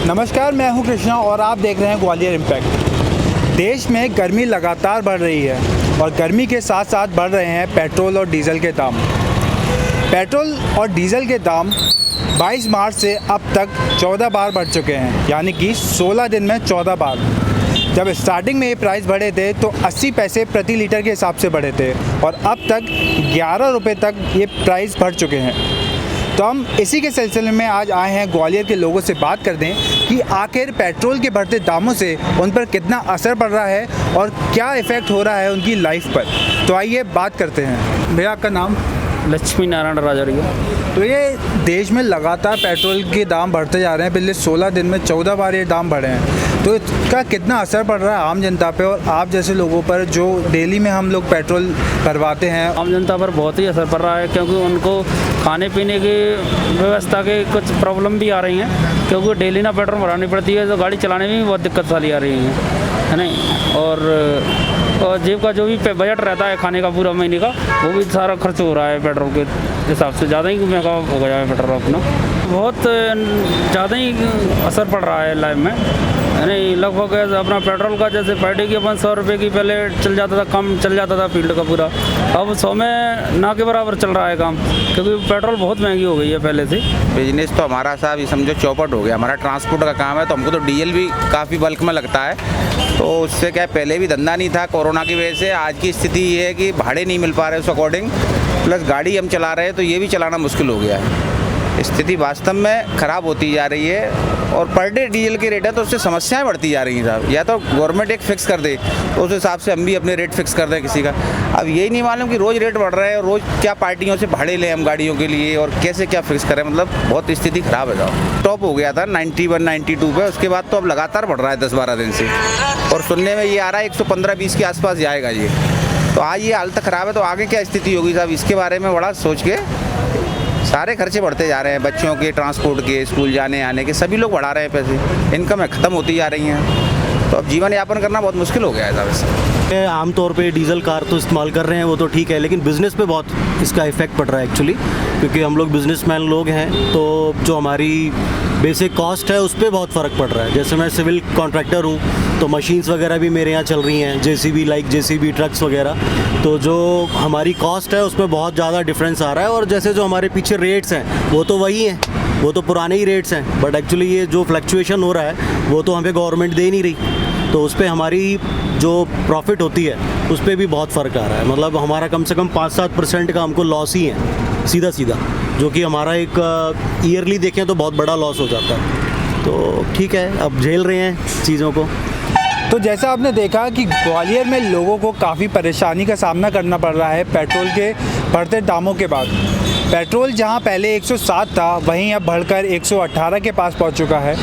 नमस्कार, मैं हूं कृष्णा और आप देख रहे हैं ग्वालियर इम्पैक्ट। देश में गर्मी लगातार बढ़ रही है और गर्मी के साथ साथ बढ़ रहे हैं पेट्रोल और डीज़ल के दाम। पेट्रोल और डीज़ल के दाम 22 मार्च से अब तक 14 बार बढ़ चुके हैं, यानी कि 16 दिन में 14 बार। जब स्टार्टिंग में ये प्राइस बढ़े थे तो 80 पैसे प्रति लीटर के हिसाब से बढ़े थे और अब तक 11 रुपये तक ये प्राइस बढ़ चुके हैं। तो हम इसी के सिलसिले में आज आए हैं ग्वालियर के लोगों से बात करते हैं कि आखिर पेट्रोल के बढ़ते दामों से उन पर कितना असर पड़ रहा है और क्या इफ़ेक्ट हो रहा है उनकी लाइफ पर। तो आइए बात करते हैं। भैया, आपका नाम? लक्ष्मी नारायण राजरिया। तो ये देश में लगातार पेट्रोल के दाम बढ़ते जा रहे हैं। पिछले 16 दिन में 14 बार ये दाम बढ़े हैं, तो इसका कितना असर पड़ रहा है आम जनता पे और आप जैसे लोगों पर जो डेली में हम लोग पेट्रोल भरवाते हैं? आम जनता पर बहुत ही असर पड़ रहा है, क्योंकि उनको खाने पीने की व्यवस्था के कुछ प्रॉब्लम भी आ रही हैं, क्योंकि डेली ना पेट्रोल भरानी पड़ती है, तो गाड़ी चलाने में भी बहुत दिक्कत सारी आ रही है नहीं। और जेब का जो भी बजट रहता है खाने का पूरा महीने का, वो भी सारा खर्च हो रहा है पेट्रोल के हिसाब से। ज़्यादा ही महंगा हो गया है पेट्रोल अपना, बहुत ज़्यादा ही असर पड़ रहा है लाइफ में नहीं। लगभग अपना पेट्रोल का जैसे पर डे की अपन 100 रुपये की पहले चल जाता था, कम चल जाता था फील्ड का पूरा, अब 100 में ना के बराबर चल रहा है काम, क्योंकि पेट्रोल बहुत महंगी हो गई है पहले से। बिजनेस तो हमारा साहब ये समझो चौपट हो गया। हमारा ट्रांसपोर्ट का काम है, तो हमको तो डीजल भी काफ़ी बल्क में लगता है, तो उससे क्या पहले भी धंधा नहीं था कोरोना की वजह से। आज की स्थिति ये है कि भाड़े नहीं मिल पा रहे उस अकॉर्डिंग, प्लस गाड़ी हम चला रहे हैं तो ये भी चलाना मुश्किल हो गया है। स्थिति वास्तव में ख़राब होती जा रही है और पर डे डीजल के रेट है तो उससे समस्याएं बढ़ती जा रही हैं साहब। या तो गवर्नमेंट एक फ़िक्स कर दे तो उस हिसाब से हम भी अपने रेट फिक्स कर दें किसी का। अब यही नहीं मालूम कि रोज़ रेट बढ़ रहा है और रोज़ क्या पार्टियों से भाड़े लें हम गाड़ियों के लिए और कैसे क्या फिक्स करें। मतलब बहुत स्थिति ख़राब है साहब। टॉप हो गया था 91 92 पे, उसके बाद तो अब लगातार बढ़ रहा है 10-12 दिन से, और सुनने में ये आ रहा है 115-120 के आसपास जाएगा ये। तो आज ये हालत ख़राब है, तो आगे क्या स्थिति होगी साहब, इसके बारे में बड़ा सोच के सारे खर्चे बढ़ते जा रहे हैं। बच्चों के ट्रांसपोर्ट के, स्कूल जाने आने के, सभी लोग बढ़ा रहे हैं पैसे, इनकम ख़त्म होती जा रही हैं, तो अब जीवन यापन करना बहुत मुश्किल हो गया है साहब इससे। आमतौर पे डीजल कार तो इस्तेमाल कर रहे हैं, वो तो ठीक है, लेकिन बिज़नेस पे बहुत इसका इफ़ेक्ट पड़ रहा है एक्चुअली, क्योंकि हम लोग बिजनेसमैन लोग हैं, तो जो हमारी बेसिक कॉस्ट है उस पर बहुत फ़र्क पड़ रहा है। जैसे मैं सिविल कॉन्ट्रैक्टर हूँ, तो मशीन्स वगैरह भी मेरे यहाँ चल रही हैं, जेसीबी ट्रक्स वगैरह, तो जो हमारी कॉस्ट है उसमें बहुत ज़्यादा डिफरेंस आ रहा है। और जैसे जो हमारे पीछे रेट्स हैं वो तो वही हैं, वो तो पुराने ही रेट्स हैं, बट एक्चुअली ये जो फ्लक्चुएशन हो रहा है वो तो हमें गवर्नमेंट दे नहीं रही, तो उस पर हमारी जो प्रॉफिट होती है उस पर भी बहुत फ़र्क आ रहा है। मतलब हमारा कम से कम 5-7% का हमको लॉस ही है सीधा, जो कि हमारा एक ईयरली देखें तो बहुत बड़ा लॉस हो जाता है। तो ठीक है, अब झेल रहे हैं चीज़ों को। तो जैसा आपने देखा कि ग्वालियर में लोगों को काफ़ी परेशानी का सामना करना पड़ रहा है पेट्रोल के बढ़ते दामों के बाद। पेट्रोल जहां पहले 107 था, वहीं अब बढ़कर 118 के पास पहुंच चुका है।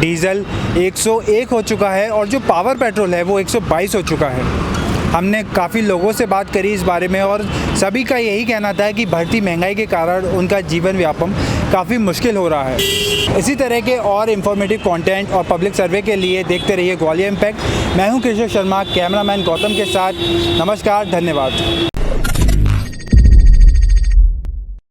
डीज़ल 101 हो चुका है और जो पावर पेट्रोल है वो 122 हो चुका है। हमने काफ़ी लोगों से बात करी इस बारे में और सभी का यही कहना था कि बढ़ती महंगाई के कारण उनका जीवन यापन काफ़ी मुश्किल हो रहा है। इसी तरह के और इन्फॉर्मेटिव कंटेंट और पब्लिक सर्वे के लिए देखते रहिए ग्वालियर इम्पैक्ट। मैं हूं कृष्ण शर्मा, कैमरामैन गौतम के साथ। नमस्कार, धन्यवाद।